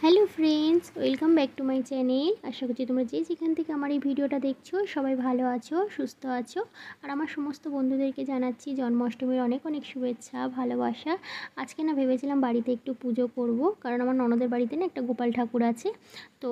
Hello friends, welcome back to my channel. আশা করছি তোমরা যে যেখান থেকে আমার এই ভিডিওটা দেখছো সবাই ভালো আছো, সুস্থ আছো। আর আমার সমস্ত বন্ধুদেরকে জানাচ্ছি জন্মাষ্টমীর অনেক অনেক শুভেচ্ছা, ভালোবাসা। আজকে না ভেবেছিলাম বাড়িতে একটু পুজো করব, কারণ আমার ননদের বাড়িতে না একটা গোপাল ঠাকুর আছে। তো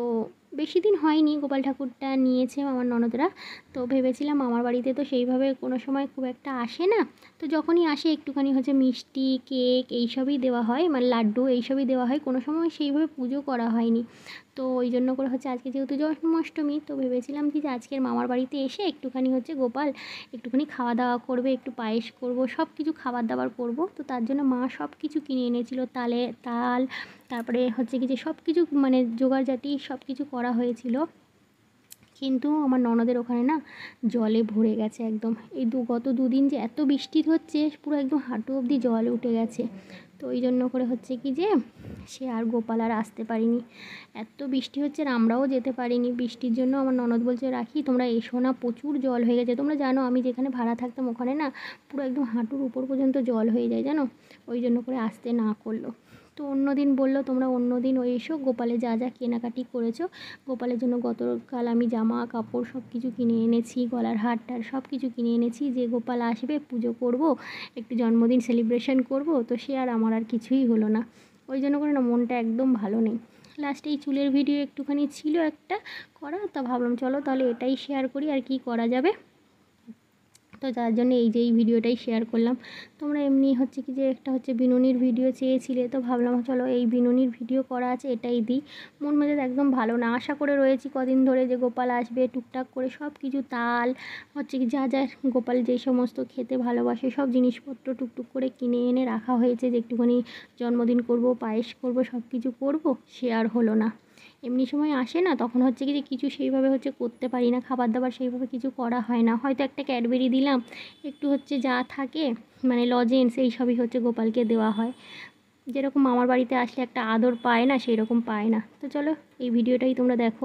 বেশি দিন হয়নি গোপাল ঠাকুরটা নিয়েছে আমার ননদরা। তো ভেবেছিলাম আমার বাড়িতে তো সেইভাবে কোনো সময় খুব একটা আসে না। তো যখনই আসে একটুখানি হচ্ছে মিষ্টি, কেক এইসবই দেওয়া হয়, মানে লাড্ডু এইসবই দেওয়া হয়, কোনো সময় সেইভাবে পুজো করা হয়নি। তো ওই জন্য করে হচ্ছে আজকে যেহেতু জন্মাষ্টমী, তো ভেবেছিলাম কি যে আজকের মামার বাড়িতে এসে একটুখানি হচ্ছে গোপাল একটুখানি খাওয়া দাওয়া করবে, একটু পায়েস করব, সব কিছু খাবার দাবার করব। তো তার জন্য মা সব কিছু কিনে এনেছিল, তাল, তারপরে হচ্ছে কি যে সব কিছু মানে জোগাড়জাটি সব কিছু করা হয়েছিল। কিন্তু আমার ননদের ওখানে না জলে ভরে গেছে একদম। এই গত দুদিন যে এত বৃষ্টি হচ্ছে, পুরো একদম হাঁটু অবধি জল উঠে গেছে। তো ওই জন্য করে হচ্ছে কি যে সে আর গোপাল আর আসতে পারিনি। এত বৃষ্টি হচ্ছে আর আমরাও যেতে পারিনি বৃষ্টির জন্য। আমার ননদ বলছে, রাখি তোমরা এসো না, প্রচুর জল হয়ে গেছে। তোমরা জানো আমি যেখানে ভাড়া থাকতাম ওখানে না পুরো একদম হাঁটুর উপর পর্যন্ত জল হয়ে যায় জানো। ওই জন্য করে আসতে না করলো। তো অন্য দিন বললো তোমরা অন্য দিন ওই এসো, গোপালে যা যা কেনাকাটি করেছো। গোপালের জন্য গতকাল আমি জামা কাপড় সব কিছু কিনে এনেছি, গলার হারটার সব কিছু কিনে এনেছি, যে গোপাল আসবে পুজো করব, একটু জন্মদিন সেলিব্রেশন করব। তো সে আর আমার আর কিছুই হলো না। ওই জন্য করে না মনটা একদম ভালো নেই। লাস্টে এই চুলের ভিডিও একটুখানি ছিল একটা করা, তা ভাবলাম চলো তাহলে এটাই শেয়ার করি, আর কি করা যাবে। তো যার জন্য এই যে এই ভিডিওটাই শেয়ার করলাম। তোমরা এমনি হচ্ছে কি যে একটা হচ্ছে বিনুনির ভিডিও চেয়েছিলে, তো ভাবলাম চলো এই বিনুনির ভিডিও করা আছে এটাই দিই। মন মেজাজ একদম ভালো না, আশা করে রয়েছি কদিন ধরে যে গোপাল আসবে, টুকটাক করে সব কিছু তাল হচ্ছে কি যা যা গোপাল যেই সমস্ত খেতে ভালোবাসে সব জিনিসপত্র টুকটুক করে কিনে এনে রাখা হয়েছে, যে একটুখানি জন্মদিন করব, পায়েস করব, সব কিছু করব। সে আর হলো না। এমনি সময় আসে না, তখন হচ্ছে কি যে কিছু সেইভাবে হচ্ছে করতে পারি না, খাবার দাবার সেইভাবে কিছু করা হয় না। হয়তো একটা ক্যাডবেরি দিলাম, একটু হচ্ছে যা থাকে মানে লজেন্স এই সবই হচ্ছে গোপালকে দেওয়া হয়। যেরকম আমার বাড়িতে আসলে একটা আদর পায় না, সেই রকম পায় না। তো চলো এই ভিডিওটাই তোমরা দেখো।